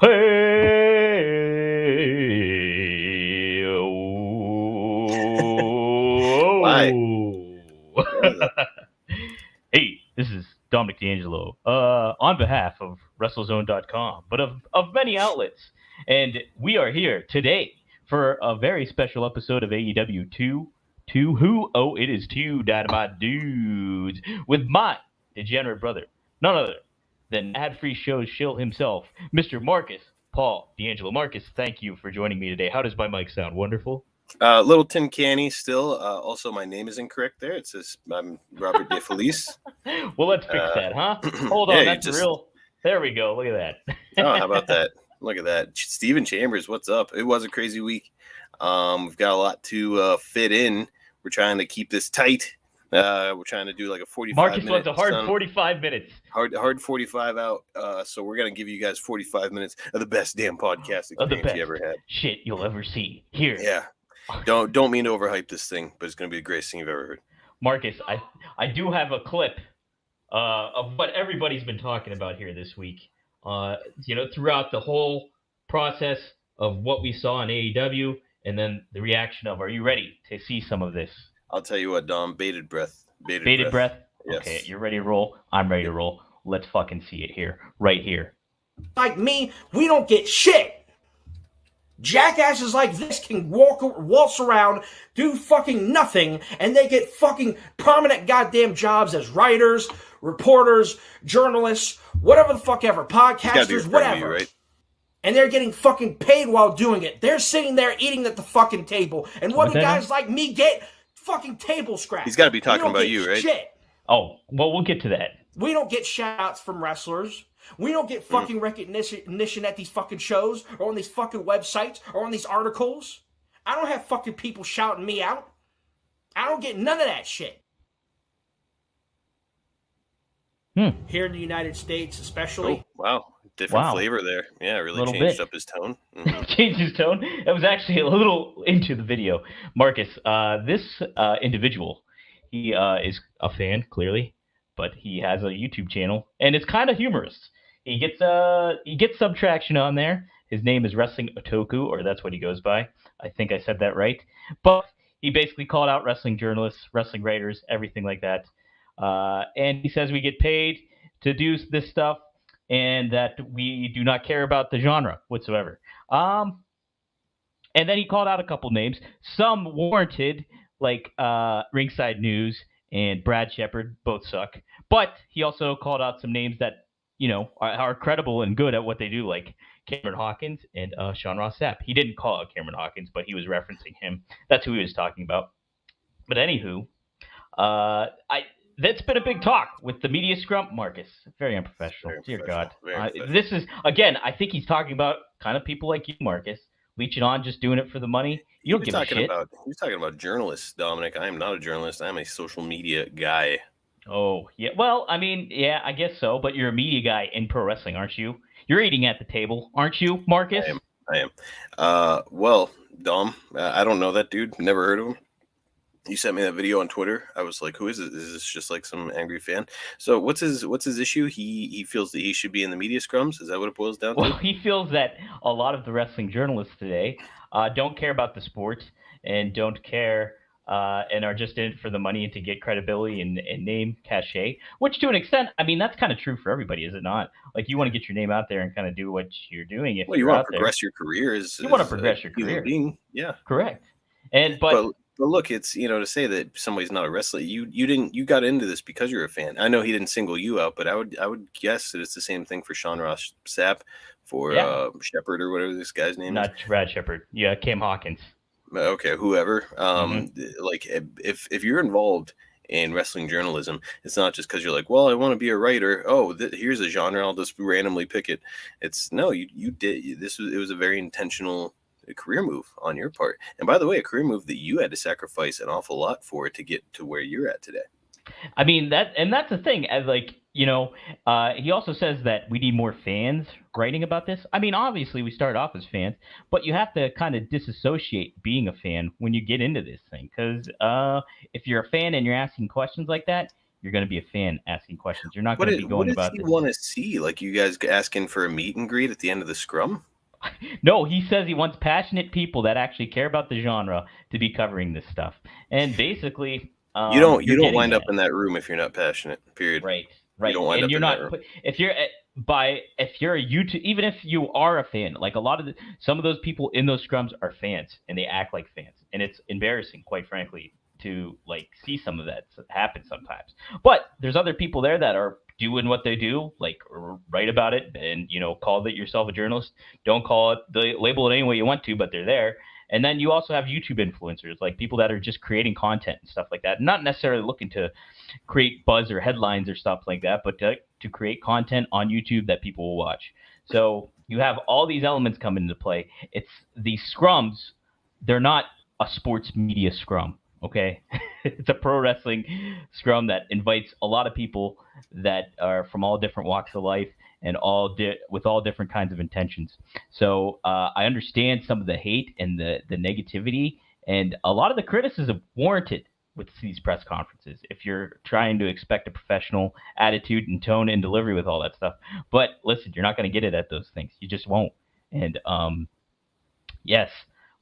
Hey. Why? Hey, this is Dominic DeAngelo. On behalf of WrestleZone.com, but of many outlets, and we are here today for a very special episode of AEW it is two Dynamite dudes with my degenerate brother, none other than ad-free show's shill himself, Mr. Marcus Paul DeAngelo. Marcus, thank you for joining me today. How does my mic sound? Wonderful. Little tin canny still. Also, my name is incorrect there. It says I'm Robert DeFelice. Well, let's fix that, huh? Hold on, that's real. There we go. Look at that. Oh, how about that? Look at that. Steven Chambers, what's up? It was a crazy week. We've got a lot to fit in. We're trying to keep this tight. We're trying to do like a 45 Marcus minutes. wants a hard 45 minutes. Hard 45 out. So we're going to give you guys 45 minutes of the best damn podcast experience you ever had. Shit you'll ever see. Here. Yeah. Don't mean to overhype this thing, but it's going to be the greatest thing you've ever heard. Marcus, I do have a clip of what everybody's been talking about here this week. Throughout the whole process of what we saw on AEW, and then the reaction of, are you ready to see some of this? I'll tell you what, Dom, bated breath. Bated breath? Yes. Okay, you're ready to roll? I'm ready to roll. Let's fucking see it here. Right here. Like me, we don't get shit. Jackasses like this can waltz around, do fucking nothing, and they get fucking prominent goddamn jobs as writers, reporters, journalists, whatever the fuck ever, podcasters, whatever. You, right? And they're getting fucking paid while doing it. They're sitting there eating at the fucking table. And what do guys like me get? Fucking table scraps. He's got to be talking about you, right? Shit. Oh, well, we'll get to that. We don't get shout-outs from wrestlers. We don't get fucking recognition at these fucking shows or on these fucking websites or on these articles. I don't have fucking people shouting me out. I don't get none of that shit. Here in the United States, especially. Oh, wow. Different flavor there. Yeah, really changed up his tone. Mm-hmm. Changed his tone? That was actually a little into the video. Marcus, this individual, he is a fan, clearly, but he has a YouTube channel, and it's kind of humorous. He gets some traction on there. His name is Wrestling Otaku, or that's what he goes by. I think I said that right. But he basically called out wrestling journalists, wrestling writers, everything like that. And he says we get paid to do this stuff, and that we do not care about the genre whatsoever. And then he called out a couple names, some warranted, like Ringside News and Brad Shepard, both suck. But he also called out some names that, are credible and good at what they do, like Cameron Hawkins and Sean Ross Sapp. He didn't call out Cameron Hawkins, but he was referencing him. That's who he was talking about. But anywho, that's been a big talk with the media scrum, Marcus. Very unprofessional. Dear God. This is, again, I think he's talking about kind of people like you, Marcus, leeching on, just doing it for the money. You don't give a shit. You're talking about journalists, Dominic. I am not a journalist. I'm a social media guy. Oh, yeah. Well, I mean, yeah, I guess so. But you're a media guy in pro wrestling, aren't you? You're eating at the table, aren't you, Marcus? I am. Well, Dom, I don't know that dude. Never heard of him. You sent me that video on Twitter. I was like, who is it? Is this just like some angry fan? So what's his issue? He feels that he should be in the media scrums. Is that what it boils down to? Well, he feels that a lot of the wrestling journalists today don't care about the sport and don't care and are just in it for the money and to get credibility and name cachet, which to an extent, I mean, that's kind of true for everybody, is it not? Like, you want to get your name out there and kind of do what you're doing. If you want to progress your career. You want to progress your career. Yeah. Correct. But look, it's, to say that somebody's not a wrestler, you got into this because you're a fan. I know he didn't single you out, but I would guess that it's the same thing for Sean Ross Sapp, for Shepard or whatever this guy's name is. Not Brad Shepard. Yeah, Cam Hawkins. Okay, whoever. Like if you're involved in wrestling journalism, it's not just because you're like, well, I want to be a writer. Oh, here's a genre, I'll just randomly pick it. It's no, you did. It was a very intentional career move on your part. And by the way, a career move that you had to sacrifice an awful lot for to get to where you're at today. I mean, that's the thing. As he also says that we need more fans writing about this. I mean, obviously we start off as fans, but you have to kind of disassociate being a fan when you get into this thing. Because if you're a fan and you're asking questions like that, you're going to be a fan asking questions. You're not going to be going about this. What does this. he want to see? Like you guys asking for a meet and greet at the end of the scrum? No, he says he wants passionate people that actually care about the genre to be covering this stuff. And basically, you don't wind up in that room if you're not passionate. Period. Right. You don't wind up in that room. If you're a YouTube, even if you are a fan, like some of those people in those scrums are fans and they act like fans, and it's embarrassing, quite frankly, to like see some of that happen sometimes. But there's other people there that are doing what they do, like write about it and call it yourself a journalist. Don't call it label it any way you want to, but they're there. And then you also have YouTube influencers, like people that are just creating content and stuff like that, not necessarily looking to create buzz or headlines or stuff like that, but to create content on YouTube that people will watch. So you have all these elements come into play. It's these scrums. They're not a sports media scrum. Okay, it's a pro wrestling scrum that invites a lot of people that are from all different walks of life and with all different kinds of intentions. So I understand some of the hate and the negativity and a lot of the criticism warranted with these press conferences if you're trying to expect a professional attitude and tone and delivery with all that stuff. But listen, you're not going to get it at those things. You just won't. And yes,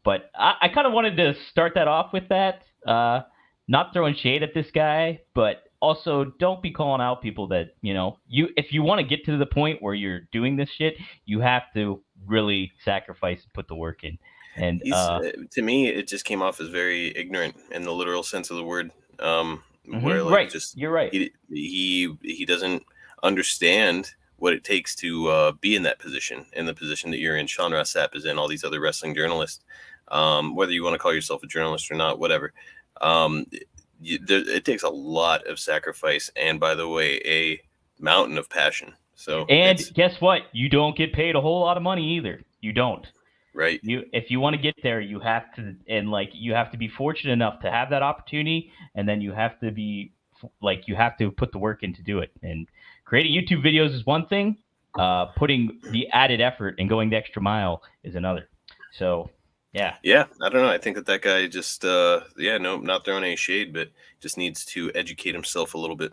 but I kind of wanted to start that off with that. Not throwing shade at this guy, but also don't be calling out people that, if you want to get to the point where you're doing this shit, you have to really sacrifice and put the work in. And to me, it just came off as very ignorant in the literal sense of the word. Where like right. just you're right. He doesn't understand what it takes to be in that position, in the position that you're in. Sean Ross Sapp is in, all these other wrestling journalists. Whether you want to call yourself a journalist or not, whatever. It takes a lot of sacrifice, and by the way, a mountain of passion. So, and guess what? You don't get paid a whole lot of money either. You don't. Right. If you want to get there, you have to, and like you have to be fortunate enough to have that opportunity, and then you have to be like you have to put the work in to do it. And creating YouTube videos is one thing. Putting the added effort and going the extra mile is another. So. Yeah. I don't know. I think that guy just, not throwing any shade, but just needs to educate himself a little bit.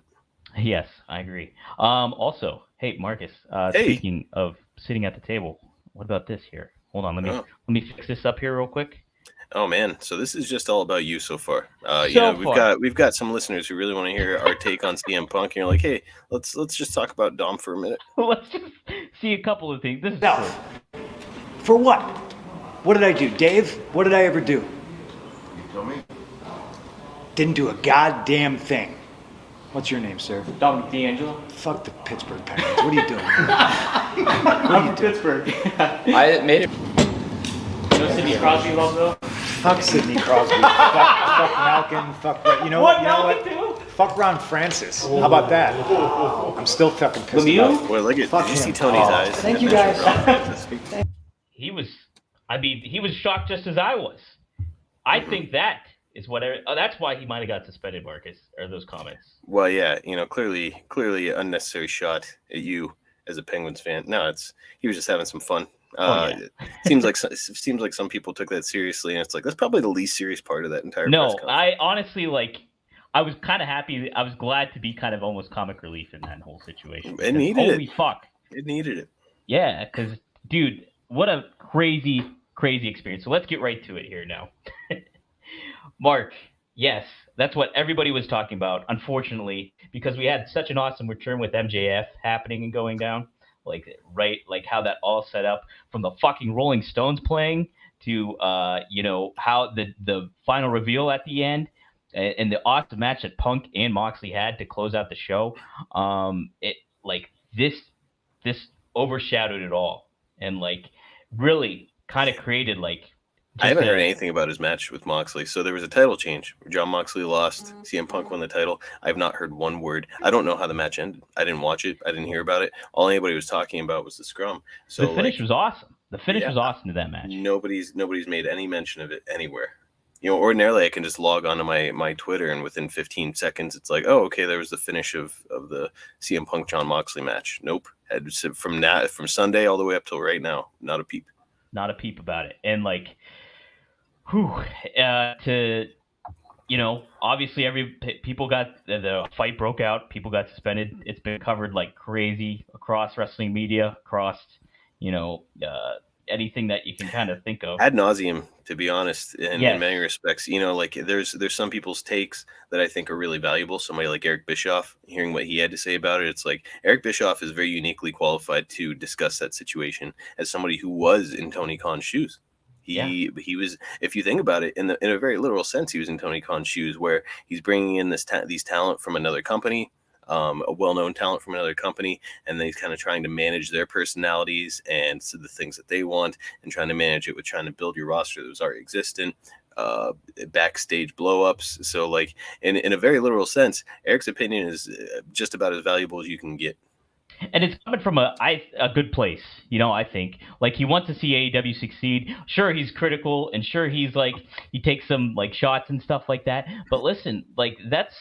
Yes, I agree. Also, hey, Marcus, speaking of sitting at the table, what about this here? Hold on. Let me fix this up here real quick. Oh man. So this is just all about you so far. We've got some listeners who really want to hear our take on CM Punk. And you're like, hey, let's just talk about Dom for a minute. Let's just see a couple of things. This is for what? What did I do, Dave? What did I ever do? You tell me. Didn't do a goddamn thing. What's your name, sir? Dominic DeAngelo. Fuck the Pittsburgh Penguins. What are you doing? I'm from Pittsburgh. I made it. You know Sidney Crosby logo? Fuck Sidney Crosby. fuck Malkin. Fuck. You know what? Fuck Ron Francis. How about that? I'm still fucking pissed off. Boy, look at. Did you see Tony's eyes? Thank you guys. He was shocked just as I was. I think that is that's why he might have got suspended, Marcus, or those comments. Well, yeah, clearly unnecessary shot at you as a Penguins fan. No, he was just having some fun. It seems like some people took that seriously, and it's like that's probably the least serious part of that entire. No, I honestly I was kind of happy. I was glad to be kind of almost comic relief in that whole situation. It needed it. Holy fuck! It needed it. Yeah, because dude, what a crazy experience. So let's get right to it here now. Mark, yes, that's what everybody was talking about, unfortunately, because we had such an awesome return with MJF happening and going down. Like how that all set up from the fucking Rolling Stones playing to, how the final reveal at the end and the awesome match that Punk and Moxley had to close out the show. This overshadowed it all and really kind of created I haven't heard anything about his match with Moxley. So there was a title change. Jon Moxley lost. CM Punk won the title. I've not heard one word. I don't know how the match ended. I didn't watch it. I didn't hear about it. All anybody was talking about was the scrum. So the finish was awesome. The finish was awesome to that match. Nobody's made any mention of it anywhere. Ordinarily I can just log onto my Twitter and within 15 seconds it's like, oh, okay, there was the finish of the CM Punk Jon Moxley match. Nope. From Sunday all the way up till right now, not a peep. Not a peep about it. And obviously people got the fight broke out. People got suspended. It's been covered like crazy across wrestling media, across, anything that you can kind of think of. Ad nauseum, to be honest, in Yes. many respects. Like there's some people's takes that I think are really valuable. Somebody like Eric Bischoff, hearing what he had to say about it, it's like Eric Bischoff is very uniquely qualified to discuss that situation as somebody who was in Tony Khan's shoes. He was, if you think about it, in a very literal sense, he was in Tony Khan's shoes, where he's bringing in these talent from another company, a well-known talent from another company, and then he's kind of trying to manage their personalities and so the things that they want, and trying to manage it with trying to build your roster that was already existent, backstage blow-ups. So, like, in a very literal sense, Eric's opinion is just about as valuable as you can get. And it's coming from a good place, I think. Like, he wants to see AEW succeed. Sure, he's critical, and sure, he's like, he takes some like shots and stuff like that. But listen, like, that's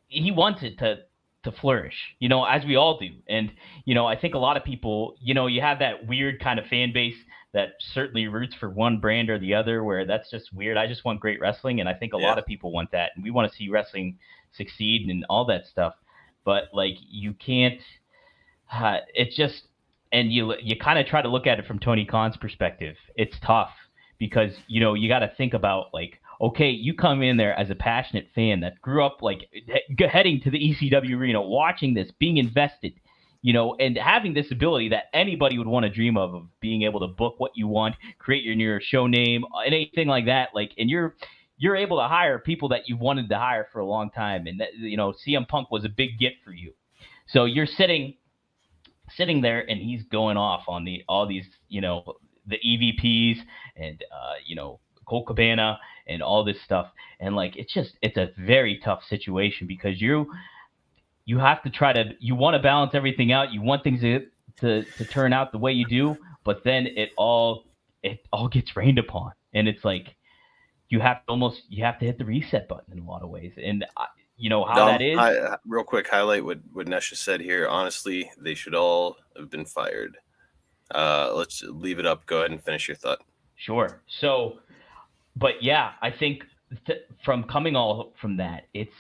he wants it to flourish, as we all do. And, I think a lot of people, you have that weird kind of fan base that certainly roots for one brand or the other, where that's just weird. I just want great wrestling, and I think a lot of people want that, and we want to see wrestling succeed and all that stuff. But like, you can't. It's just, and you kind of try to look at it from Tony Khan's perspective. It's tough because you got to think about, like, okay, you come in there as a passionate fan that grew up like heading to the ECW arena, watching this, being invested, and having this ability that anybody would want to dream of being able to book what you want, create your show name, anything like that. Like, and you're able to hire people that you've wanted to hire for a long time. And that, CM Punk was a big get for you. So you're sitting there, and he's going off on all these, the EVPs and, Colt Cabana and all this stuff. And like, it's a very tough situation because you have to you want to balance everything out. You want things to turn out the way you do, but then it all gets rained upon. And it's like, you have to hit the reset button in a lot of ways. And that is. Real quick, highlight what Nesha said here. Honestly, they should all have been fired. Let's leave it up. Go ahead and finish your thought. Sure. So, but yeah, I think from coming all from that, it's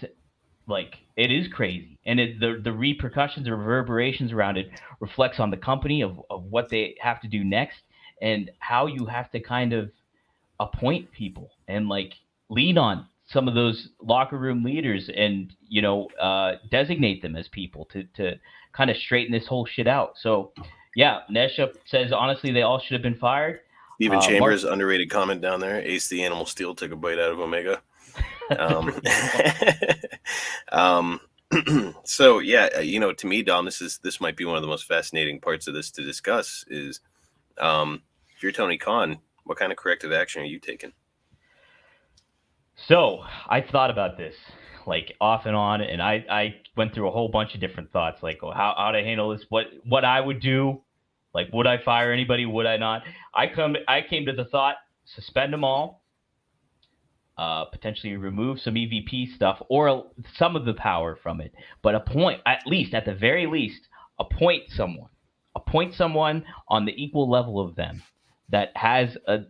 like, it is crazy. And the repercussions or reverberations around it reflects on the company of what they have to do next, and how you have to kind of appoint people and like lean on some of those locker room leaders and designate them as people to kind of straighten this whole shit out. So yeah, Nesha says honestly they all should have been fired. Stephen Chambers, underrated comment down there. Ace the Animal Steel took a bite out of Omega. So yeah, to me, Dom, this might be one of the most fascinating parts of this to discuss is, if you're Tony Khan, what kind of corrective action are you taking? So I thought about this like off and on, and I went through a whole bunch of different thoughts, like how to handle this, what I would do, like would I fire anybody, would I not? I came to the thought, suspend them all, potentially remove some EVP stuff or some of the power from it, but at the very least, appoint someone on the equal level of them that has a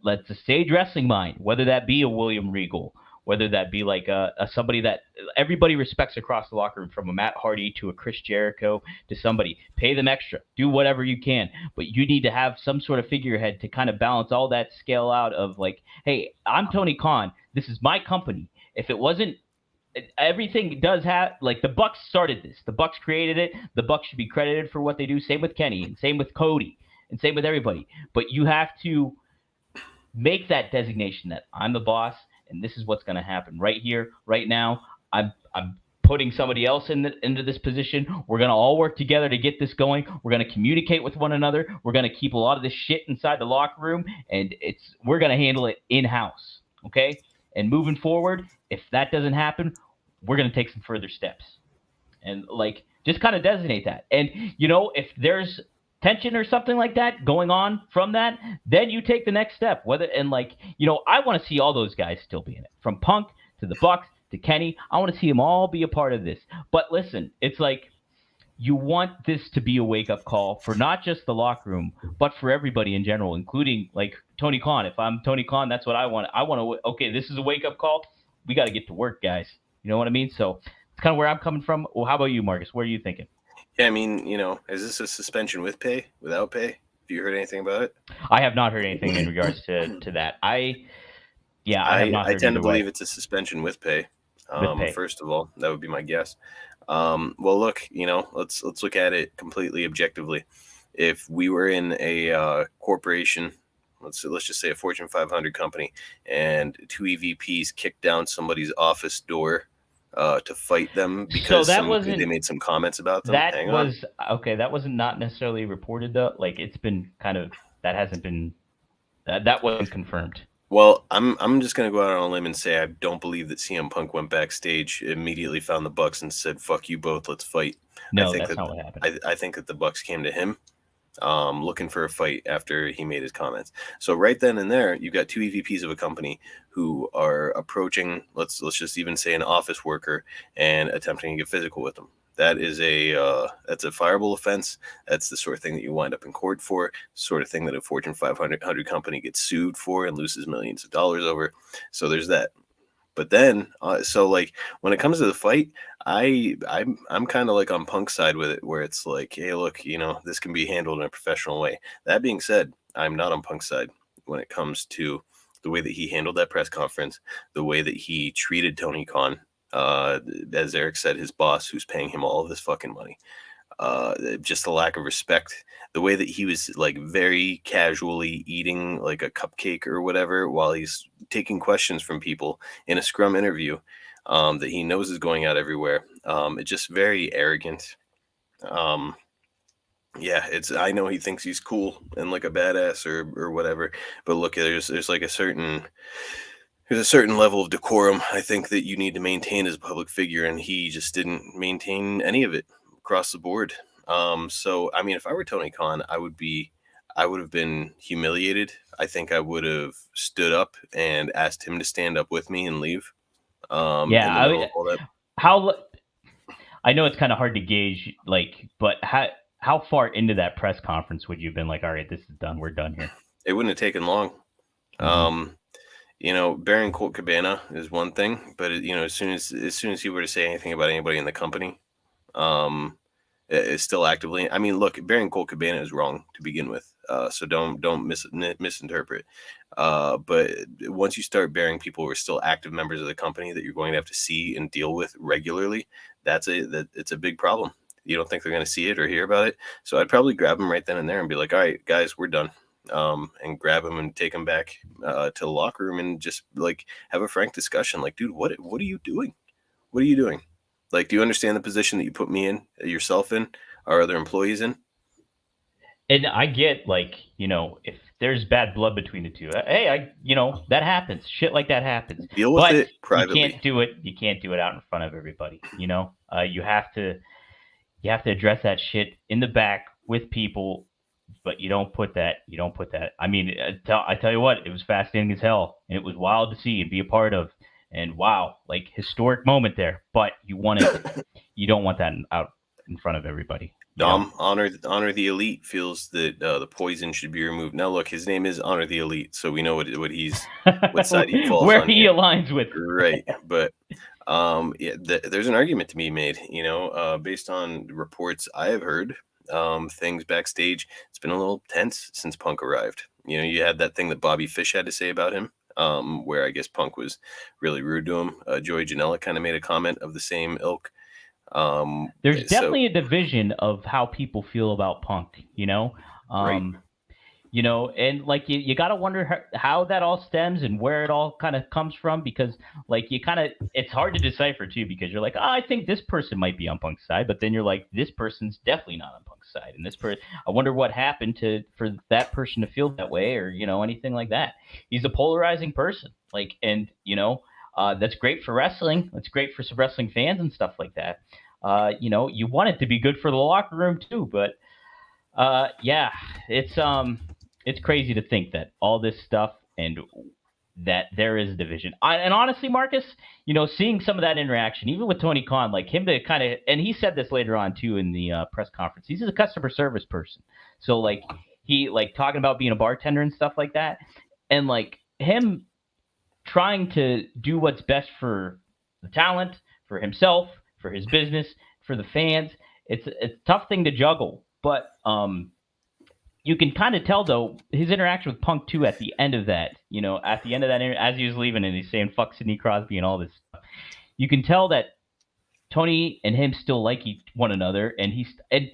stage wrestling mind, whether that be a William Regal, whether that be like somebody that everybody respects across the locker room, from a Matt Hardy to a Chris Jericho to somebody. Pay them extra. Do whatever you can. But you need to have some sort of figurehead to kind of balance all that scale out of like, hey, I'm Tony Khan. This is my company. If it wasn't, everything does have, like, the Bucks started this. The Bucks created it. The Bucks should be credited for what they do. Same with Kenny and same with Cody and same with everybody. But you have to make that designation that I'm the boss. And this is what's going to happen right here, right now. I'm putting somebody else into this position. We're going to all work together to get this going. We're going to communicate with one another. We're going to keep a lot of this shit inside the locker room, and we're going to handle it in-house, okay? And moving forward, if that doesn't happen, we're going to take some further steps. And, like, just kind of designate that. And, if there's tension or something like that going on from that, then you take the next step. I want to see all those guys still be in it, from Punk to the Bucks to Kenny. I want to see them all be a part of this. But listen, it's like, you want this to be a wake-up call for not just the locker room, but for everybody in general, including like Tony Khan. If I'm Tony Khan, that's what I want. I want to, okay, this is a wake-up call. we got to get to work, guys. You know what I mean? So it's kind of where I'm coming from. Well, how about you, Marcus? What are you thinking? Yeah, I mean, is this a suspension with pay, without pay? Have you heard anything about it? I have not heard anything in regards to that. I have not heard I tend to believe way. it's a suspension with pay. With pay. First of all, that would be my guess. Well, look, let's look at it completely objectively. If we were in a corporation, let's just say a Fortune 500 company, and two EVPs kicked down somebody's office door to fight them because they made some comments about them. That wasn't not necessarily reported though. Like it's been kind of that wasn't confirmed. Well, I'm just gonna go out on a limb and say I don't believe that CM Punk went backstage, immediately found the Bucks and said, "Fuck you both, let's fight." No, that's not what happened. I think that the Bucks came to him, looking for a fight after he made his comments. So right then and there, you've got two EVPs of a company who are approaching, let's just even say, an office worker and attempting to get physical with them. That is that's a fireable offense. That's the sort of thing that you wind up in court for. Sort of thing that a Fortune 500 company gets sued for and loses millions of dollars over. So there's that. But then, so like when it comes to the fight, I'm kind of like on Punk's side with it, where it's like, hey, look, this can be handled in a professional way. That being said, I'm not on Punk's side when it comes to the way that he handled that press conference, the way that he treated Tony Khan. As Eric said, his boss, who's paying him all of this fucking money, just a lack of respect, the way that he was like very casually eating like a cupcake or whatever while he's taking questions from people in a scrum interview that he knows is going out everywhere. It's just very arrogant. Yeah, I know he thinks he's cool and like a badass or whatever, but look, there's like a certain level of decorum I think that you need to maintain as a public figure, and he just didn't maintain any of it across the board. So I mean, if I were Tony Khan, I would have been humiliated. I think I would have stood up and asked him to stand up with me and leave. I know it's kind of hard to gauge, like, but how far into that press conference would you have been like, all right, this is done, we're done here? It wouldn't have taken long. Baron Colt Cabana is one thing, but as soon as he were to say anything about anybody in the company, it's still actively. I mean, look, Baron Colt Cabana is wrong to begin with, so don't misinterpret. But once you start bearing people who are still active members of the company that you're going to have to see and deal with regularly, it's a big problem. You don't think they're going to see it or hear about it, so I'd probably grab them right then and there and be like, all right, guys, we're done. And grab him and take him back to the locker room and just like have a frank discussion. Like, dude, what are you doing? What are you doing? Like, do you understand the position that you put me in, yourself in, our other employees in? And I get, like, if there's bad blood between the two, hey, that happens. Shit like that happens. Deal with it privately. You can't do it out in front of everybody. You have to address that shit in the back with people. But you don't put that. I mean, I tell you what, it was fascinating as hell, and it was wild to see and be a part of. And wow, like historic moment there. But you don't want that out in front of everybody. Dom, Honor the Elite feels that the poison should be removed. Now, look, his name is Honor the Elite, so we know what side he falls where on he here. Aligns with. Right, but there's an argument to be made. Based on reports I have heard. Things backstage, it's been a little tense since Punk arrived. You had that thing that Bobby Fish had to say about him, where I guess Punk was really rude to him. Joey Janela kind of made a comment of the same ilk. There's definitely a division of how people feel about Punk, right. And like you got to wonder how that all stems and where it all kind of comes from, because like it's hard to decipher too, because you're like, I think this person might be on Punk's side, but then you're like, this person's definitely not on Punk's side, and this person, I wonder what happened for that person to feel that way, or anything like that. He's a polarizing person, like, and that's great for wrestling. That's great for some wrestling fans and stuff like that. You want it to be good for the locker room too, but yeah, it's crazy to think that all this stuff and that there is a division. And honestly, Marcus, seeing some of that interaction, even with Tony Khan, like him to kind of, and he said this later on too in the press conference, he's a customer service person. So like he like talking about being a bartender and stuff like that. And like him trying to do what's best for the talent, for himself, for his business, for the fans. It's a tough thing to juggle, but you can kind of tell, though, his interaction with Punk, too, at the end of that, at the end of that, as he was leaving and he's saying, fuck Sidney Crosby and all this stuff, you can tell that Tony and him still like one another, and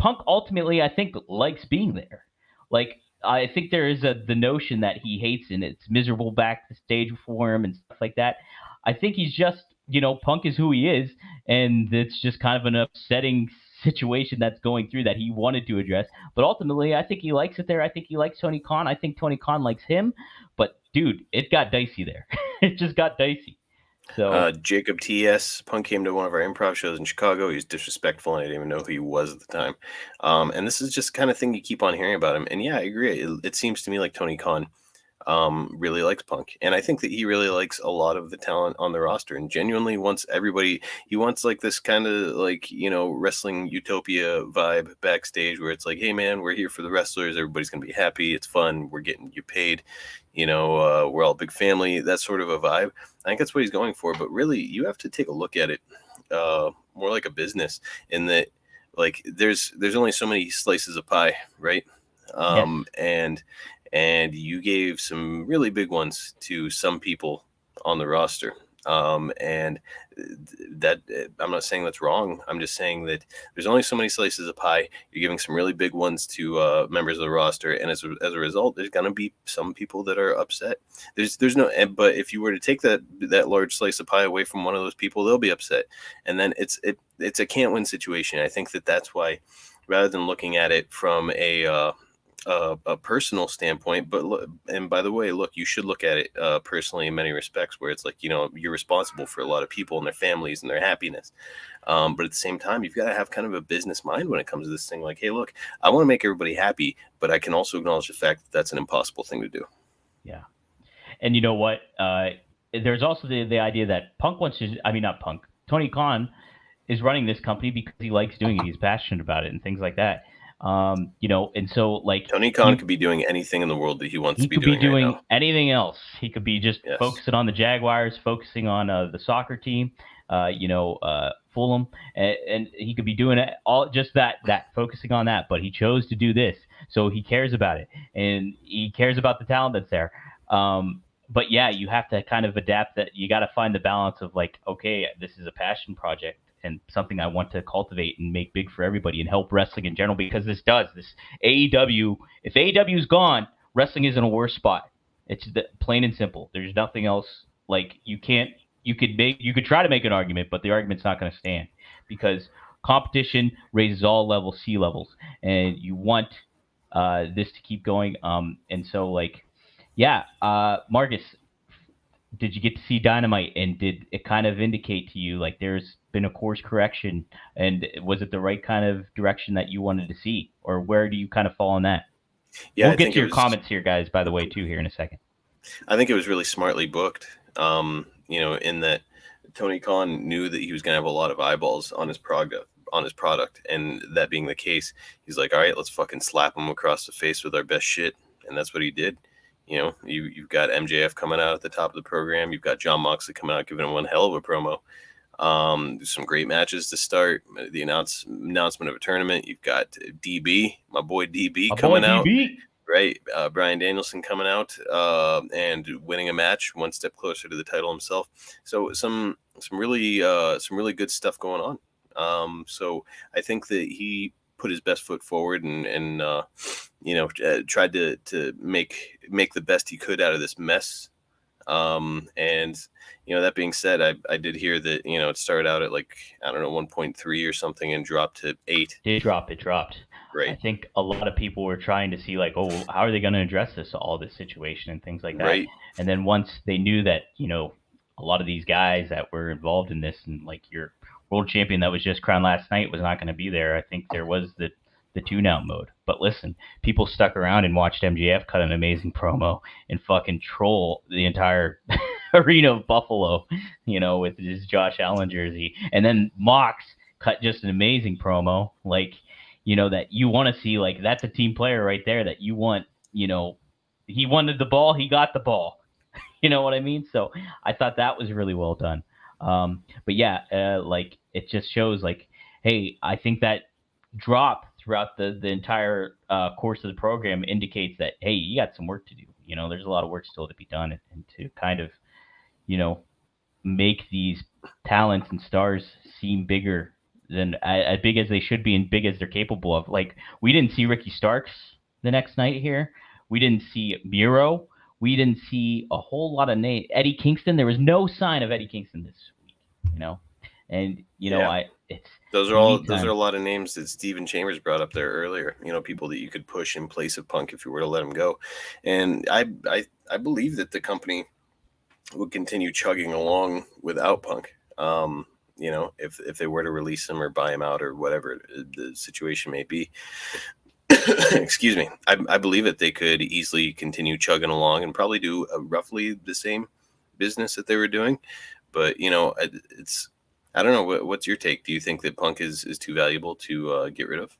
Punk ultimately, I think, likes being there. Like, I think there is the notion that he hates and it's miserable backstage for him and stuff like that. I think he's just, Punk is who he is, and it's just kind of an upsetting situation that's going through that he wanted to address. But ultimately, I think he likes it there. I think he likes Tony Khan. I think Tony Khan likes him. But, dude, it got dicey there. It just got dicey. So Jacob T.S. Punk came to one of our improv shows in Chicago. He was disrespectful, and I didn't even know who he was at the time. And this is just kind of thing you keep on hearing about him. And yeah, I agree. It seems to me like Tony Khan really likes Punk, and I think that he really likes a lot of the talent on the roster, and genuinely wants everybody. He wants like this kind of like wrestling utopia vibe backstage, where it's like, hey man, we're here for the wrestlers. Everybody's gonna be happy. It's fun. We're getting you paid. We're all a big family. That sort of a vibe. I think that's what he's going for. But really, you have to take a look at it more like a business, in that like there's only so many slices of pie, right? Yes. And you gave some really big ones to some people on the roster. And that I'm not saying that's wrong. I'm just saying that there's only so many slices of pie. You're giving some really big ones to members of the roster, and as a result, there's gonna be some people that are upset. There's no, but if you were to take that large slice of pie away from one of those people, they'll be upset, and then it's a can't win situation. I think that's why, rather than looking at it from a personal standpoint, and by the way, look, you should look at it personally in many respects, where it's like, you're responsible for a lot of people and their families and their happiness, but at the same time, you've got to have kind of a business mind when it comes to this thing. Like, hey, look, I want to make everybody happy, but I can also acknowledge the fact that that's an impossible thing to do. Yeah. And you know what, there's also the idea that Tony Khan is running this company because he likes doing it, he's passionate about it and things like that. And so like Tony Khan could be doing anything in the world that he wants to be doing. He could be doing right now. Anything else. He could be just focusing on the Jaguars, focusing on the soccer team, Fulham, and he could be doing it all just that focusing on that. But he chose to do this, so he cares about it, and he cares about the talent that's there. But yeah, you have to kind of adapt that. You got to find the balance of like, okay, this is a passion project and something I want to cultivate and make big for everybody and help wrestling in general, because this AEW, if AEW is gone, wrestling is in a worse spot. It's plain and simple. There's nothing else. Like, you could try to make an argument, but the argument's not going to stand, because competition raises all levels, sea levels, and you want this to keep going. And so like, yeah, Marcus, did you get to see Dynamite, and did it kind of indicate to you like there's been a course correction, and was it the right kind of direction that you wanted to see, or where do you kind of fall on that? Yeah, we'll get to your comments here, guys, by the way, too, here in a second. I think it was really smartly booked, in that Tony Khan knew that he was going to have a lot of eyeballs on his product, and that being the case, he's like, all right, let's fucking slap him across the face with our best shit, and that's what he did. You've got MJF coming out at the top of the program. You've got Jon Moxley coming out, giving him one hell of a promo. There's some great matches to start. The announcement of a tournament. You've got DB, my boy DB, coming out. Right, Bryan Danielson coming out and winning a match, one step closer to the title himself. So some really good stuff going on. So I think that he put his best foot forward and tried to make the best he could out of this mess. And that being said, I did hear that it started out at like, I don't know, 1.3 or something and dropped to 8. It dropped. Right. I think a lot of people were trying to see like, oh, how are they going to address all this situation and things like that. Right. And then once they knew that a lot of these guys that were involved in this, and like your world champion that was just crowned last night was not going to be there, I think there was the tune-out mode. But listen, people stuck around and watched MJF cut an amazing promo and fucking troll the entire arena of Buffalo, with his Josh Allen jersey. And then Mox cut just an amazing promo, like, that you want to see. Like, that's a team player right there that you want. He wanted the ball, he got the ball. You know what I mean? So I thought that was really well done. But yeah, like it just shows like, hey, I think that drop throughout the entire course of the program indicates that, hey, you got some work to do. You know, there's a lot of work still to be done, and to kind of, you know, make these talents and stars seem bigger than as big as they should be and big as they're capable of. Like, we didn't see Ricky Starks the next night here. We didn't see Miro. We didn't see a whole lot of Eddie Kingston. There was no sign of Eddie Kingston this week, you know. And you know, those are a lot of names that Steven Chambers brought up there earlier. You know, people that you could push in place of Punk if you were to let him go. And I believe that the company would continue chugging along without Punk. You know, if they were to release him or buy him out or whatever the situation may be. Excuse me. I believe that they could easily continue chugging along and probably do roughly the same business that they were doing. But, you know, I don't know. What's your take? Do you think that Punk is too valuable to get rid of?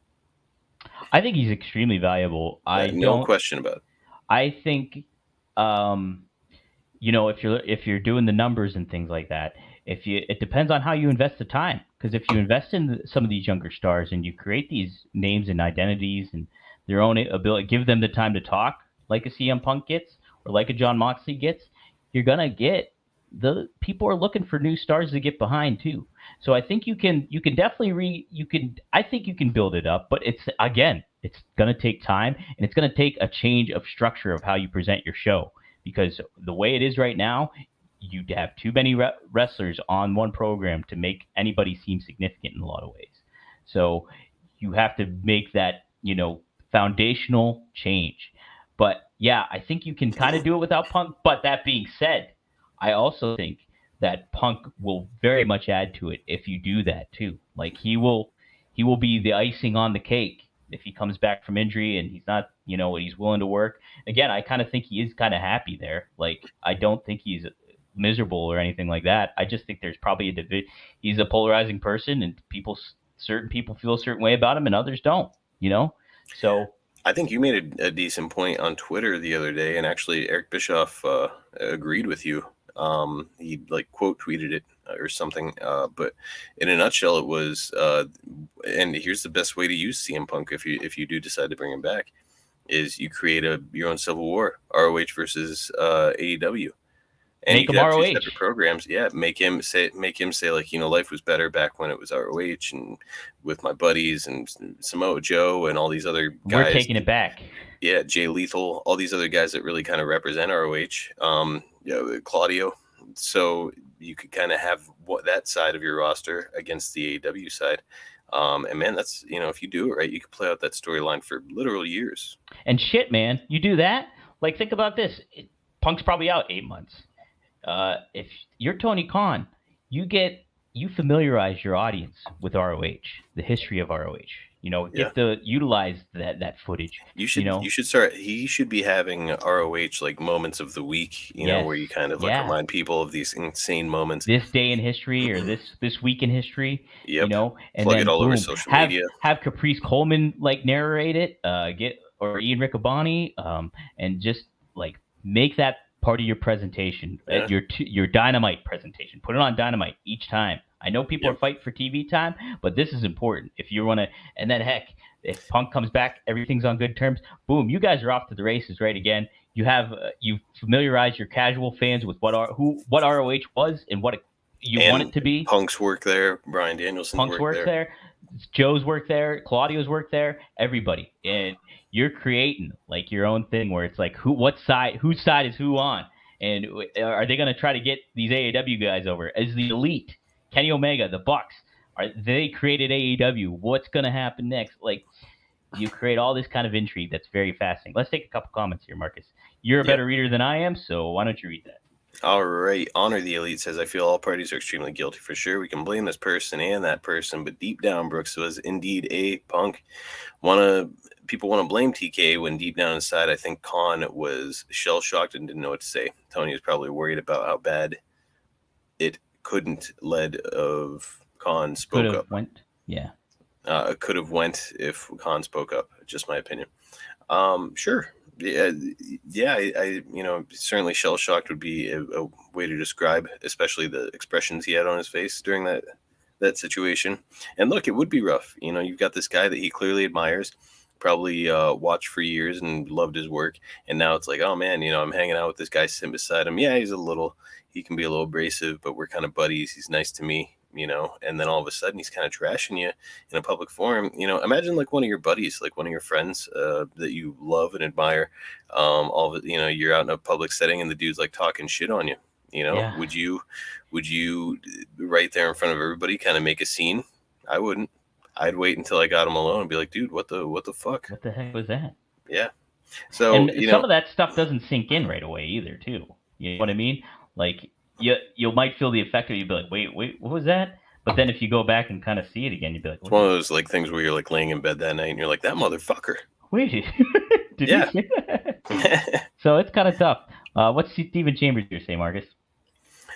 I think he's extremely valuable. No question about it. I think, you know, if you're doing the numbers and things like that, it depends on how you invest the time. Because if you invest in some of these younger stars and you create these names and identities and their own ability, give them the time to talk, like a CM Punk gets or like a Jon Moxley gets, you're gonna get the people are looking for new stars to get behind too. So I think you can definitely I think you can build it up, but it's gonna take time, and it's gonna take a change of structure of how you present your show, because the way it is right now, you have too many wrestlers on one program to make anybody seem significant in a lot of ways. So you have to make that, you know, foundational change. But yeah, I think you can kind of do it without Punk. But that being said, I also think that Punk will very much add to it if you do that too. Like, he will be the icing on the cake if he comes back from injury and he's not, you know, he's willing to work. Again, I kind of think he is kind of happy there. Like, I don't think he's miserable or anything like that. I just think there's probably he's a polarizing person, and certain people feel a certain way about him and others don't, you know? So I think you made a decent point on Twitter the other day, and actually Eric Bischoff agreed with you. He like quote tweeted it or something, but in a nutshell, it was, and here's the best way to use CM Punk if you do decide to bring him back, is you create your own civil war, ROH versus AEW. And make him ROH programs. Yeah, make him say like, you know, life was better back when it was ROH, and with my buddies and Samoa Joe and all these other guys. We're taking it back. Yeah, Jay Lethal, all these other guys that really kind of represent ROH. Claudio. So you could kind of have that side of your roster against the AEW side. And man, that's, you know, if you do it right, you could play out that storyline for literal years. And shit, man, you do that. Like, think about this. Punk's probably out 8 months. If you're Tony Khan, you familiarize your audience with ROH, the history of ROH. You know, get to utilize that footage. You should start. He should be having ROH like moments of the week. You know, where you kind of like remind people of these insane moments. This day in history, or this week in history. Yep. You know, and plug then it all over social media. Have Caprice Coleman like narrate it. Or Ian Riccaboni. And just like make that part of your presentation, your Dynamite presentation. Put it on Dynamite each time. I know people are fighting for TV time, but this is important. If you want to, and then heck, if Punk comes back, everything's on good terms. Boom, you guys are off to the races, right? Again, you have you familiarize your casual fans with what ROH was and what want it to be. Punk's work there, Bryan Danielson's work there. Joe's work there, Claudio's work there, everybody, and you're creating like your own thing where it's like whose side is who on, and are they going to try to get these AEW guys over as the Elite? Kenny Omega, the Bucks, they created AEW. What's going to happen next? Like, you create all this kind of intrigue that's very fascinating. Let's take a couple comments here, Marcus. You're a better reader than I am, so why don't you read that? All right. Honor the Elite says, I feel all parties are extremely guilty for sure. We can blame this person and that person, but deep down, Brooks was indeed a Punk. People want to blame TK when deep down inside, I think Khan was shell-shocked and didn't know what to say. Tony was probably worried about how bad it couldn't led of Khan spoke up. Could have went if Khan spoke up. Just my opinion. Sure. Yeah. I certainly shell shocked would be a way to describe, especially the expressions he had on his face during that situation. And look, it would be rough. You've got this guy that he clearly admires, probably watched for years and loved his work, and now it's like, oh man, I'm hanging out with this guy sitting beside him. Yeah, he can be a little abrasive, but we're kind of buddies. He's nice to me. And then all of a sudden he's kind of trashing you in a public forum. Imagine like one of your buddies, like one of your friends that you love and admire. All of it, you're out in a public setting and the dude's like talking shit on you. Yeah. Would you right there in front of everybody kind of make a scene? I wouldn't. I'd wait until I got him alone and be like, dude, what the fuck? What the heck was that? Yeah. So and some of that stuff doesn't sink in right away either, too. You know what I mean? Like you might feel the effect of it. You'd be like, wait, what was that? But then if you go back and kind of see it again, you'd be like, it's one of those like things where you're like laying in bed that night and you're like, that motherfucker. Wait, did you see that? So it's kind of tough. What's Steven Chambers here say, Marcus?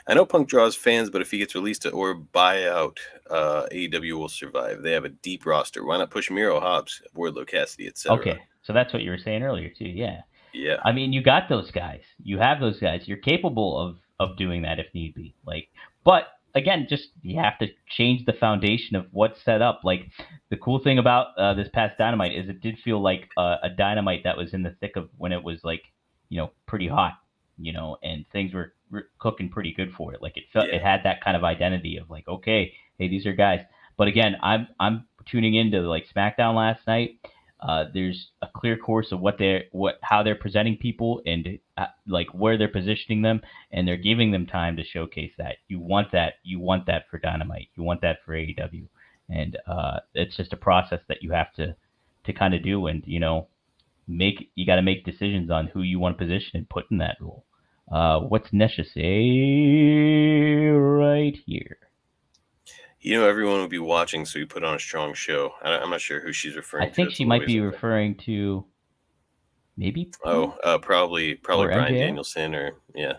I know Punk draws fans, but if he gets released or buy out, AEW will survive. They have a deep roster. Why not push Miro, Hobbs, Wardlow, Cassidy, etc.? Okay, so that's what you were saying earlier too. Yeah. Yeah. I mean, you got those guys. You have those guys. You're capable of doing that if need be. Like, but again, just you have to change the foundation of what's set up. Like, the cool thing about this past Dynamite is it did feel like a Dynamite that was in the thick of when it was like, pretty hot, and things were cooking pretty good for it. Like it felt, it had that kind of identity of like, okay, hey, these are guys. But again, I'm tuning into like SmackDown last night. There's a clear course of how they're presenting people and like where they're positioning them, and they're giving them time to showcase that. You want that for Dynamite. You want that for AEW, and it's just a process that you have to kind of do, and you got to make decisions on who you want to position and put in that role. What's Nesha say right here? Everyone would be watching, so you put on a strong show. I'm not sure who she's referring to. I think she might be referring to maybe. Probably Bryan Danielson or yeah.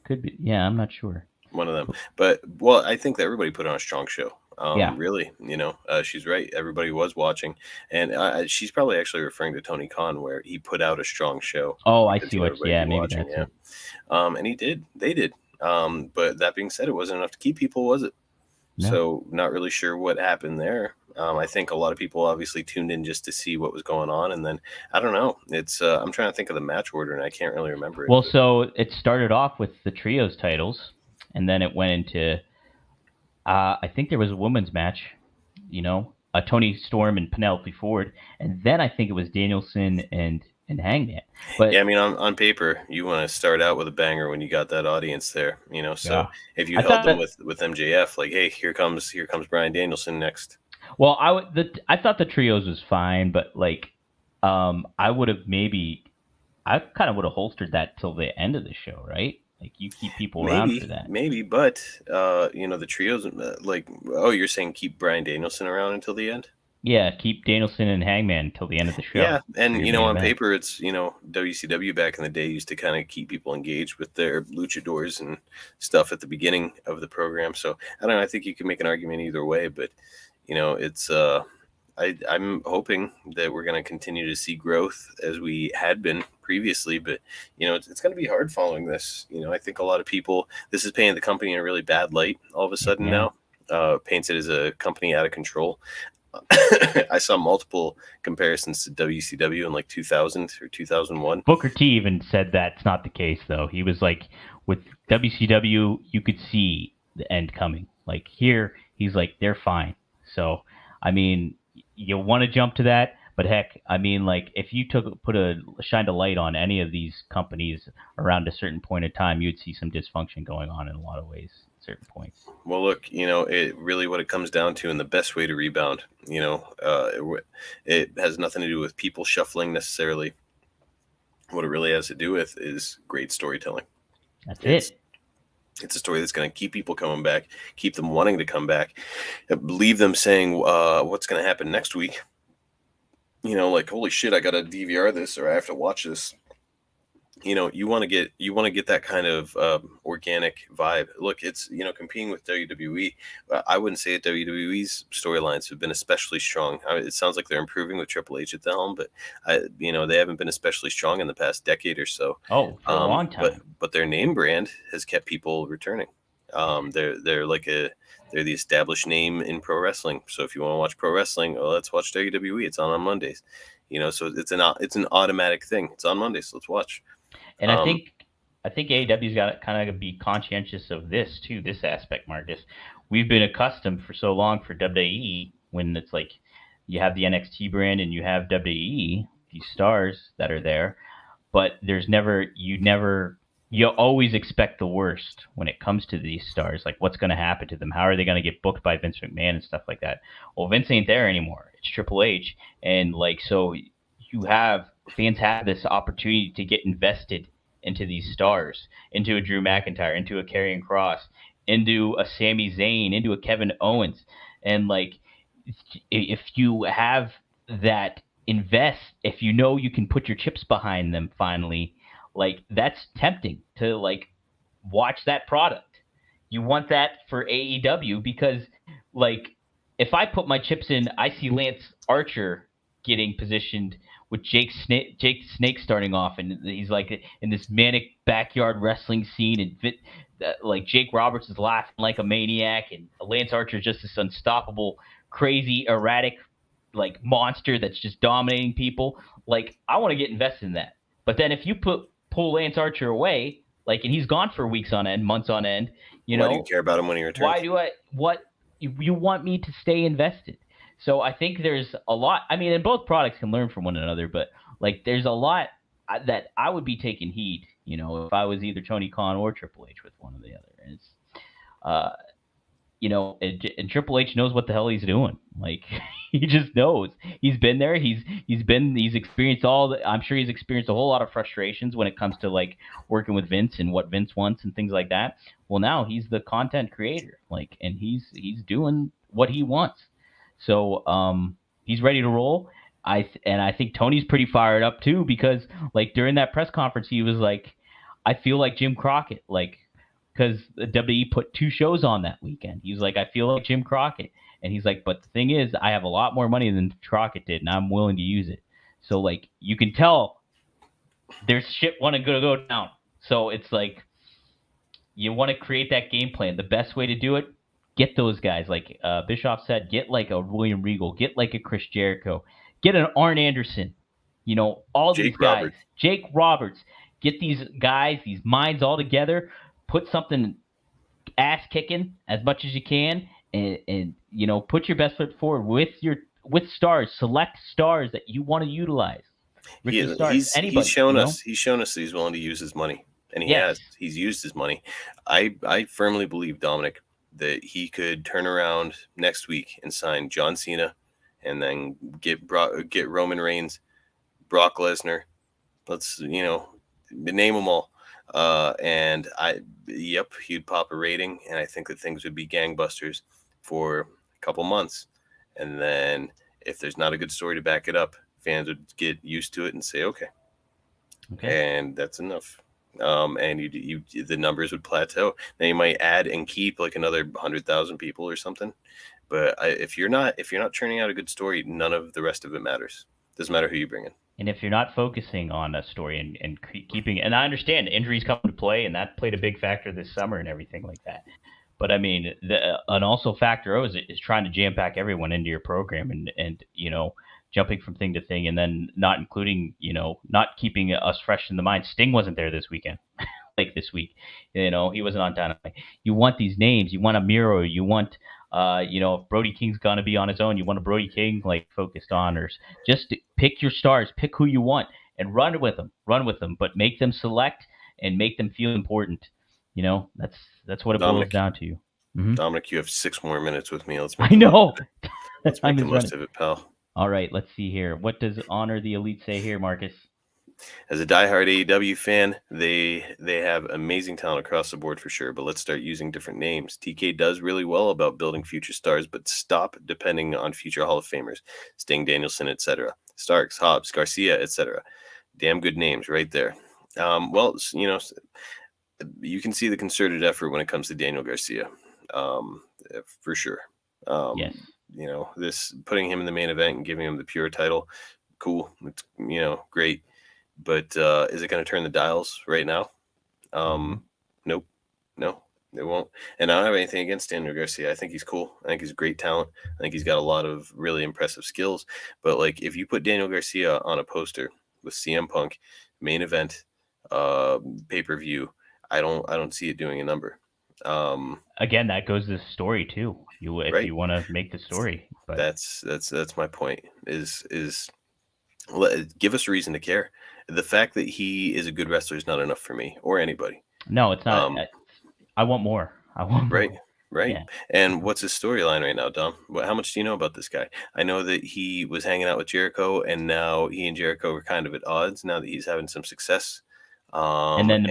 Could be. Yeah, I'm not sure. One of them. But I think that everybody put on a strong show. Yeah. Really, she's right. Everybody was watching, and she's probably actually referring to Tony Khan, where he put out a strong show. Oh, I see what. Yeah, maybe watching, that's it. And he did. They did. But that being said, it wasn't enough to keep people, was it? No. So not really sure what happened there. I think a lot of people obviously tuned in just to see what was going on, and then I don't know. It's I'm trying to think of the match order, and I can't really remember it. Well, so it started off with the trios titles, and then it went into I think there was a women's match, Tony Storm and Penelope Ford, and then I think it was Danielson and Hangman. But yeah, I mean, on paper, you want to start out with a banger when you got that audience there, So if you held them with MJF, like, hey, here comes Bryan Danielson next. Well, I thought the trios was fine, but like, I kind of would have holstered that till the end of the show, right? Like you keep people around for that. Maybe, but the trios, you're saying keep Bryan Danielson around until the end? Yeah, keep Danielson and Hangman until the end of the show. Yeah, and on paper, it's WCW back in the day used to kind of keep people engaged with their luchadors and stuff at the beginning of the program. So I don't know. I think you can make an argument either way, but it's I'm hoping that we're going to continue to see growth as we had been previously, but it's going to be hard following this. I think a lot of people, this is painting the company in a really bad light all of a sudden now. Paints it as a company out of control. I saw multiple comparisons to WCW in like 2000 or 2001. Booker T even said that's not the case, though. He was like, with WCW, you could see the end coming. Like here, he's like, they're fine. So, I mean, you want to jump to that, but heck, I mean, like if you shined a light on any of these companies around a certain point in time, you'd see some dysfunction going on in a lot of ways. Certain points. Well, look, it really what it comes down to, and the best way to rebound, it has nothing to do with people shuffling necessarily. What it really has to do with is great storytelling. That's it. It's a story that's going to keep people coming back, keep them wanting to come back, leave them saying, what's going to happen next week? Like, holy shit, I got to DVR this, or I have to watch this. you want to get that kind of organic vibe. Look, it's competing with WWE. I wouldn't say that WWE's storylines have been especially strong. It sounds like they're improving with Triple H at the helm, but they haven't been especially strong in the past decade or so. Oh, for a long time. But their name brand has kept people returning. They're the established name in pro wrestling. So if you want to watch pro wrestling, well, let's watch WWE. It's on Mondays. So it's an automatic thing. It's on Mondays. So let's watch. And I think AEW's got to kind of be conscientious of this too, this aspect, Marcus. We've been accustomed for so long for WWE when it's like you have the NXT brand and you have WWE, these stars that are there, but you always expect the worst when it comes to these stars. Like, what's going to happen to them? How are they going to get booked by Vince McMahon and stuff like that? Well, Vince ain't there anymore. It's Triple H, and so fans have this opportunity to get invested into these stars, into a Drew McIntyre, into a Karrion Kross, into a Sami Zayn, into a Kevin Owens. And if you have that if you can put your chips behind them finally, that's tempting to watch that product. You want that for AEW because if I put my chips in, I see Lance Archer getting positioned with Jake Snake starting off, and he's in this manic backyard wrestling scene, and Jake Roberts is laughing like a maniac, and Lance Archer is just this unstoppable, crazy, erratic monster that's just dominating people. I want to get invested in that. But then if you pull Lance Archer away, and he's gone for weeks on end, months on end, why do you care about him when he returns? You want me to stay invested? So I think there's a lot. I mean, and both products can learn from one another, but there's a lot that I would be taking heed, if I was either Tony Khan or Triple H with one or the other. And it's, and Triple H knows what the hell he's doing. He just knows. He's been there. He's experienced I'm sure he's experienced a whole lot of frustrations when it comes to working with Vince and what Vince wants and things like that. Well, now he's the content creator, and he's doing what he wants. So he's ready to roll. I think Tony's pretty fired up too, because during that press conference he was I feel like Jim Crockett, because the WWE put 2 shows on that weekend. He was I feel like Jim Crockett, and he's but the thing is, I have a lot more money than Crockett did, and I'm willing to use it. So you can tell there's shit want to go down. So it's you want to create that game plan. The best way to do it, get those guys. Bischoff said, get a William Regal, get a Chris Jericho, get an Arn Anderson, all these guys. Jake Roberts. Get these guys, these minds all together, put something ass kicking as much as you can, and put your best foot forward with stars. Select stars that you want to utilize. He's shown us that he's willing to use his money, and he's used his money. I firmly believe, Dominic, that he could turn around next week and sign John Cena, and then get Roman Reigns, Brock Lesnar. Let's name them all. And he'd pop a rating, and I think that things would be gangbusters for a couple months. And then if there's not a good story to back it up, fans would get used to it and say, okay. And that's enough. And the numbers would plateau. Then you might add and keep another 100,000 people or something. But if you're not churning out a good story, none of the rest of it matters. Doesn't matter who you bring in. And if you're not focusing on a story and keeping, and I understand injuries come to play, and that played a big factor this summer and everything like that. But I mean, an also factor is trying to jam pack everyone into your program and jumping from thing to thing, and then not including, not keeping us fresh in the mind. Sting wasn't there this weekend, this week. He wasn't on Dynamite. You want these names. You want a Miro. You want, if Brody King's going to be on his own, you want a Brody King, focused on, or just pick your stars, pick who you want, and run with them, but make them select and make them feel important. That's what it boils down to. Mm-hmm. Dominic, you have 6 more minutes with me. Let's make the most of it, pal. All right, let's see here. What does Honor the Elite say here, Marcus? As a diehard AEW fan, they have amazing talent across the board for sure, but let's start using different names. TK does really well about building future stars, but stop depending on future Hall of Famers. Sting, Danielson, etc. Starks, Hobbs, Garcia, etc. Damn good names right there. Well, you can see the concerted effort when it comes to Daniel Garcia, for sure. Yes. This putting him in the main event and giving him the pure title, cool. It's great, but is it going to turn the dials right now? Nope, no, it won't. And I don't have anything against Daniel Garcia. I think he's cool. I think he's great talent. I think he's got a lot of really impressive skills. But like, if you put Daniel Garcia on a poster with CM Punk, main event, pay-per-view, I don't see it doing a number. Again, that goes to the story too. If you want to make the story, but that's my point. Is give us a reason to care. The fact that he is a good wrestler is not enough for me or anybody. No, it's not. I want more. I want more. Right. Yeah. And what's his storyline right now, Dom? How much do you know about this guy? I know that he was hanging out with Jericho, and now he and Jericho are kind of at odds. Now that he's having some success. And then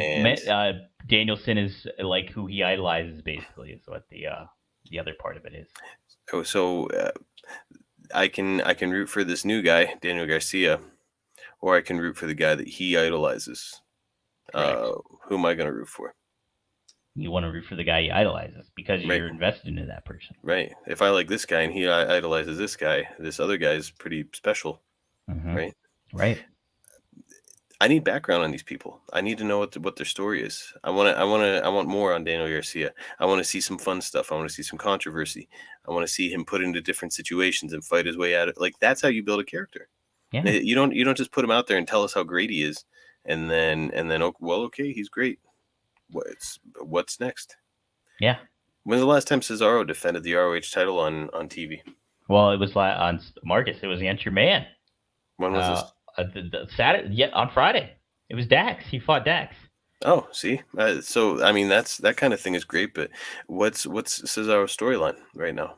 Danielson is like who he idolizes, basically, is what the other part of it is. So I can root for this new guy, Daniel Garcia, or I can root for the guy that he idolizes. Who am I going to root for? You want to root for the guy he idolizes because you're invested in that person. Right. If I like this guy and he idolizes this guy, this other guy is pretty special. Right. Right. I need background on these people. I need to know what their story is. I want more on Daniel Garcia. I want to see some fun stuff. I want to see some controversy. I want to see him put into different situations and fight his way out of it. Like, that's how you build a character. Yeah. You don't just put him out there and tell us how great he is, and then okay, he's great. What's next? Yeah. When's the last time Cesaro defended the ROH title on TV? Well, it was on Marcus. It was against your man. When was this? The Saturday, on Friday. It was Dax. He fought Dax. Oh, see. So I mean, that kind of thing is great. But what's Cesaro's storyline right now?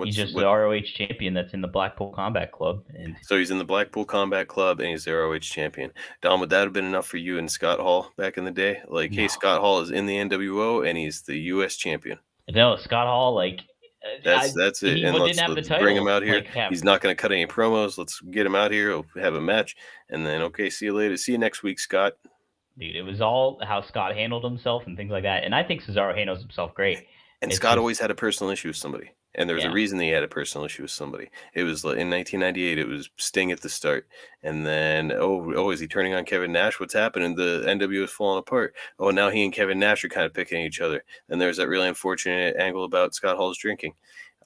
He's just the ROH champion that's in the Blackpool Combat Club. And so he's in the Blackpool Combat Club and he's the ROH champion. Dom, would that have been enough for you and Scott Hall back in the day? Like, hey, Scott Hall is in the NWO and he's the U.S. champion. No, Scott Hall, like... That's it. And let's bring him out here. He's not going to cut any promos. Let's get him out here. We'll have a match. And then, okay, see you later. See you next week, Scott. Dude, it was all how Scott handled himself and things like that. And I think Cesaro handles himself great. And Scott always had a personal issue with somebody. And there was a reason he had a personal issue with somebody. It was in 1998. It was Sting at the start. And then, is he turning on Kevin Nash? What's happening? The NWO is falling apart. Oh, now he and Kevin Nash are kind of picking each other. And there's that really unfortunate angle about Scott Hall's drinking.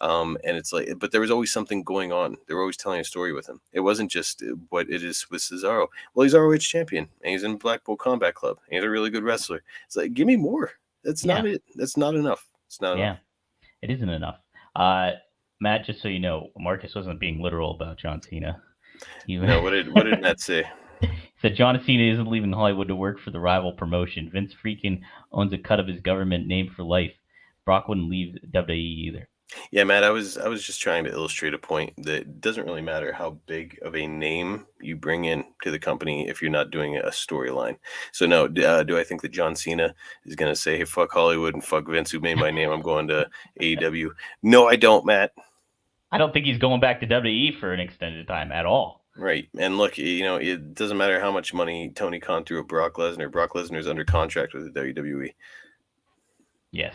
And it's like, but there was always something going on. They were always telling a story with him. It wasn't just what it is with Cesaro. Well, he's ROH champion, and he's in Blackpool Combat Club, and he's a really good wrestler. It's like, give me more. That's not it. That's not enough. It's not enough. It isn't enough. Matt, just so you know, Marcus wasn't being literal about John Cena. No, what did Matt say? He said John Cena isn't leaving Hollywood to work for the rival promotion. Vince freaking owns a cut of his government name for life. Brock wouldn't leave WWE either. Yeah, Matt, I was just trying to illustrate a point that it doesn't really matter how big of a name you bring in to the company if you're not doing a storyline. So no, do I think that John Cena is going to say, hey, fuck Hollywood and fuck Vince who made my name, I'm going to AEW? No, I don't, Matt. I don't think he's going back to WWE for an extended time at all. Right. And look, it doesn't matter how much money Tony Khan threw at Brock Lesnar. Brock Lesnar is under contract with the WWE. Yes.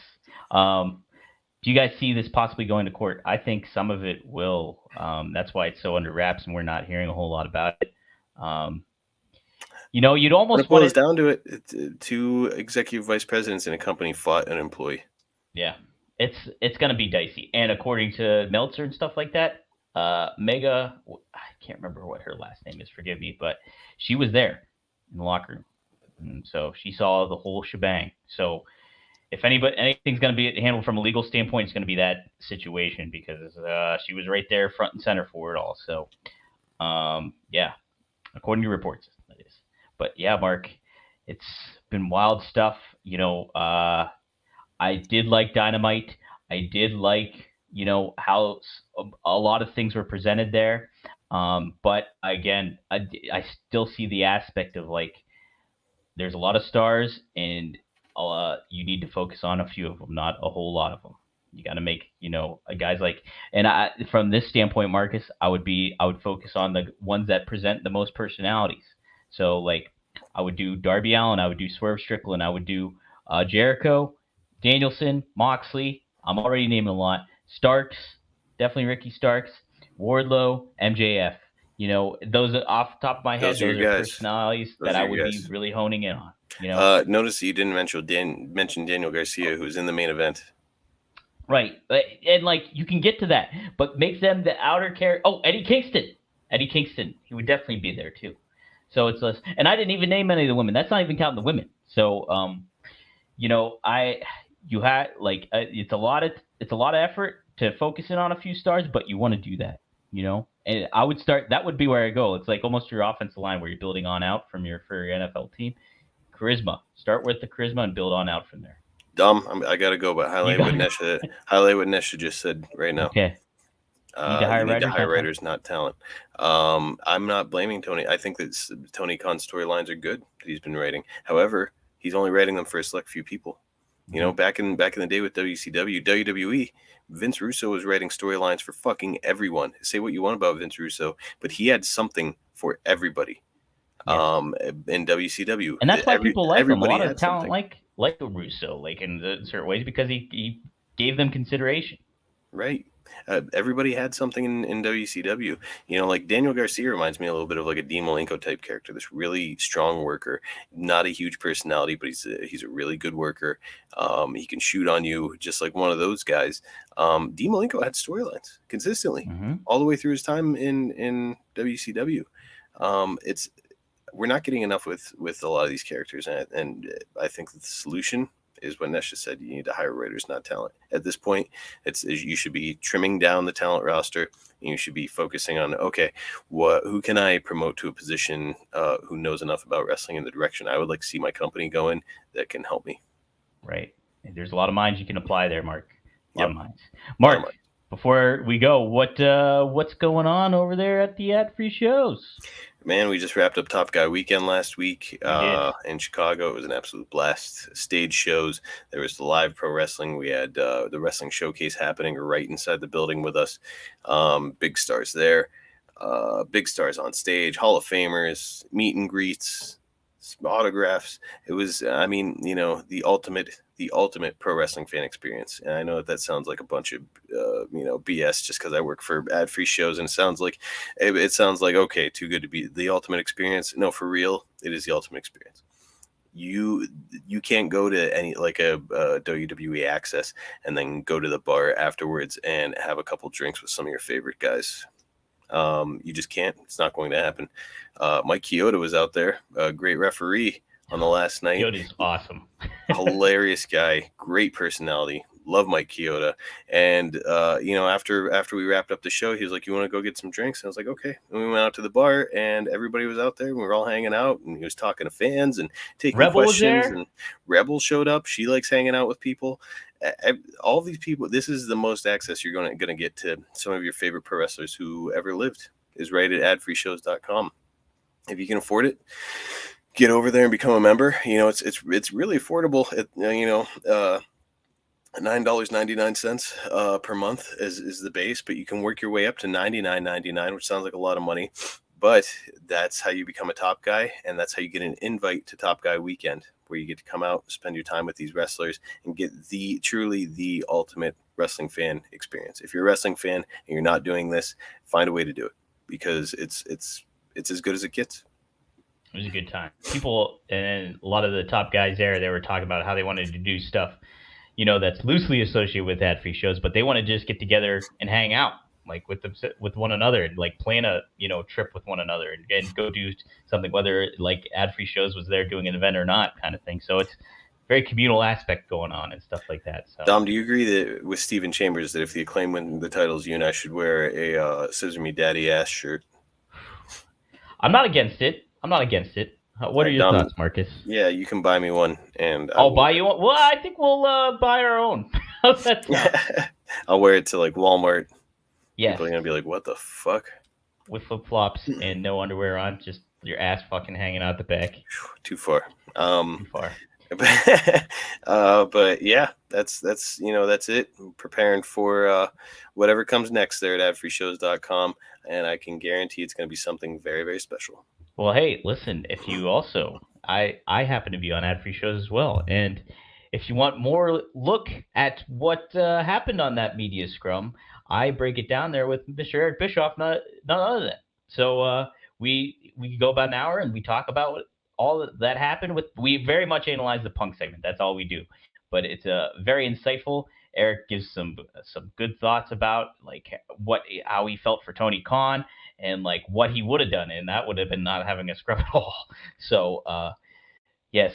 Do you guys see this possibly going to court? I think some of it will. That's why it's so under wraps and we're not hearing a whole lot about it. You'd almost want it down to it. Two executive vice presidents in a company fought an employee. Yeah, it's going to be dicey. And according to Meltzer and stuff like that, Mega, I can't remember what her last name is, forgive me, but she was there in the locker room. And so she saw the whole shebang. So if anything's going to be handled from a legal standpoint, it's going to be that situation because she was right there front and center for it all. So, according to reports, that is. But yeah, Mark, it's been wild stuff. I did like Dynamite. I did like, how a lot of things were presented there. But again, I still see the aspect of like, there's a lot of stars and you need to focus on a few of them, not a whole lot of them. You got to make, guys like, and from this standpoint, Marcus, I would focus on the ones that present the most personalities. So like, I would do Darby Allin. I would do Swerve Strickland. I would do Jericho, Danielson, Moxley. I'm already naming a lot. Starks, definitely Ricky Starks, Wardlow, MJF. You know, those are off the top of my head. Those are personalities that I would be really honing in on. You know, notice you didn't mention Daniel Garcia, who's in the main event. Right, and like you can get to that, but make them the outer character. Oh, Eddie Kingston, he would definitely be there too. So it's less, and I didn't even name any of the women. That's not even counting the women. So, you know, you had like it's a lot of effort to focus in on a few stars, but you want to do that, you know. And I would start. That would be where I go. It's like almost your offensive line where you're building on out from your NFL team. Charisma. Start with the charisma and build on out from there. I gotta go, but highlight what Nesha just said right now. Okay. You need to hire writers, not talent. I'm not blaming Tony. I think that Tony Khan's storylines are good that he's been writing. However, he's only writing them for a select few people. You know, back in the day with WCW, WWE, Vince Russo was writing storylines for fucking everyone. Say what you want about Vince Russo, but he had something for everybody. Yeah. In WCW, and that's why people like him. A lot of talent like the Russo, like in certain ways, because he gave them consideration. Right. Everybody had something in WCW. You know, like Daniel Garcia reminds me a little bit of like a Dean Malenko type character. This really strong worker, not a huge personality, but he's a really good worker. He can shoot on you just like one of those guys. Dean Malenko had storylines consistently all the way through his time in WCW. We're not getting enough with a lot of these characters, and I think the solution is what Nesha said. You need to hire writers, not talent. At this point, you should be trimming down the talent roster, and you should be focusing on, okay, who can I promote to a position who knows enough about wrestling in the direction I would like to see my company go in that can help me. Right. There's a lot of minds you can apply there, Mark. A lot of minds. Mark, before we go, what's going on over there at the ad-free shows? Man, we just wrapped up Top Guy Weekend last week in Chicago. It was an absolute blast. Stage shows. There was the live pro wrestling. We had the wrestling showcase happening right inside the building with us. Big stars there. Big stars on stage. Hall of Famers. Meet and greets. Autographs. It was, I mean, you know, the ultimate pro wrestling fan experience. And I know that sounds like a bunch of BS just because I work for ad-free shows, and it sounds like okay, too good to be the ultimate experience. No, for real, it is the ultimate experience. You can't go to any like a WWE Access and then go to the bar afterwards and have a couple drinks with some of your favorite guys. You just can't. It's not going to happen. Mike Chioda was out there, a great referee on the last night. Chioda's awesome. Hilarious guy, great personality. Love Mike Chioda. And after we wrapped up the show, he was like, "You want to go get some drinks?" And I was like, "Okay." And we went out to the bar, and everybody was out there. And we were all hanging out, and he was talking to fans and taking questions. And Rebel showed up. She likes hanging out with people. All these people. This is the most access you're going to get to some of your favorite pro wrestlers who ever lived. Is right at adfreeshows.com. If you can afford it, get over there and become a member. You know, it's really affordable. $9.99 per month is the base, but you can work your way up to $99.99, which sounds like a lot of money. But that's how you become a Top Guy, and that's how you get an invite to Top Guy Weekend, where you get to come out, spend your time with these wrestlers, and get truly the ultimate wrestling fan experience. If you're a wrestling fan and you're not doing this, find a way to do it, because it's as good as it gets. It was a good time. People and a lot of the top guys there, they were talking about how they wanted to do stuff, you know, that's loosely associated with ad-free shows, but they want to just get together and hang out, like with one another, and like plan a trip with one another and go do something, whether like ad-free shows was there doing an event or not, kind of thing. So it's very communal aspect going on and stuff like that. So, Dom, do you agree that with Steven Chambers that if the Acclaim win the titles, you and I should wear a Scissor Me Daddy ass shirt? I'm not against it. What are your thoughts, Marcus? Yeah, you can buy me one, and I'll buy you one. Well, I think we'll buy our own. How's that sound? I'll wear it to like Walmart. Yes. People are gonna be like, "What the fuck?" With flip flops and no underwear on, just your ass fucking hanging out the back. Too far. Too far. But yeah, that's it. I'm preparing for whatever comes next there at adfreeshows.com, and I can guarantee it's going to be something very, very special. Well, hey, listen, if you also I happen to be on ad-free shows as well. And if you want more look at what happened on that media scrum, I break it down there with Mr. Eric Bischoff, none other than. So we go about an hour and we talk about all that happened. We very much analyze the Punk segment. That's all we do. But it's very insightful. Eric gives some good thoughts about like how he felt for Tony Khan and like what he would have done, and that would have been not having a scrub at all. So yes,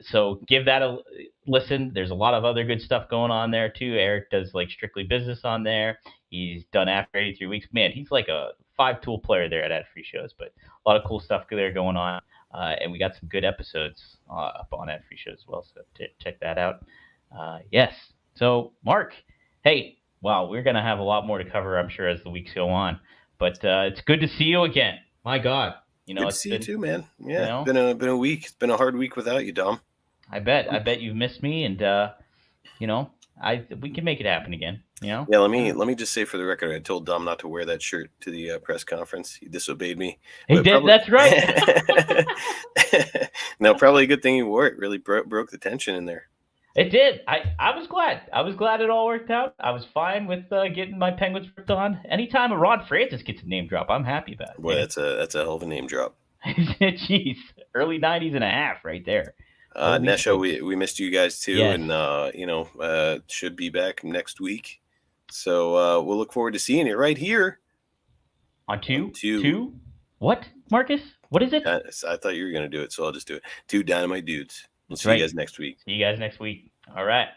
so give that a listen. There's a lot of other good stuff going on there too. Eric does like Strictly Business on there. He's done After 83 Weeks. Man, he's like a 5-tool player there at Ad Free Shows, but a lot of cool stuff there going on. And we got some good episodes up on Ad Free Shows as well, so check that out. Yes. So, Mark, hey, wow, we're going to have a lot more to cover, I'm sure, as the weeks go on. But it's good to see you again. My God. Good to see you too, man. Yeah, been a week. It's been a hard week without you, Dom. I bet you've missed me, and we can make it happen again. Yeah. Let me just say for the record, I told Dom not to wear that shirt to the press conference. He disobeyed me. He did. That's right. No, probably a good thing he wore it. Really broke the tension in there. It did. I was glad. I was glad it all worked out. I was fine with getting my Penguins ripped on. Anytime a Ron Francis gets a name drop, I'm happy about it. Boy, that's a hell of a name drop. Jeez, early 90s and a half right there. Nesha, we missed you guys too, yes. And should be back next week. So we'll look forward to seeing it right here on two. What, Marcus? What is it? I thought you were going to do it, so I'll just do it. 2 Dynamite Dudes. We'll see you guys next week. See you guys next week. All right.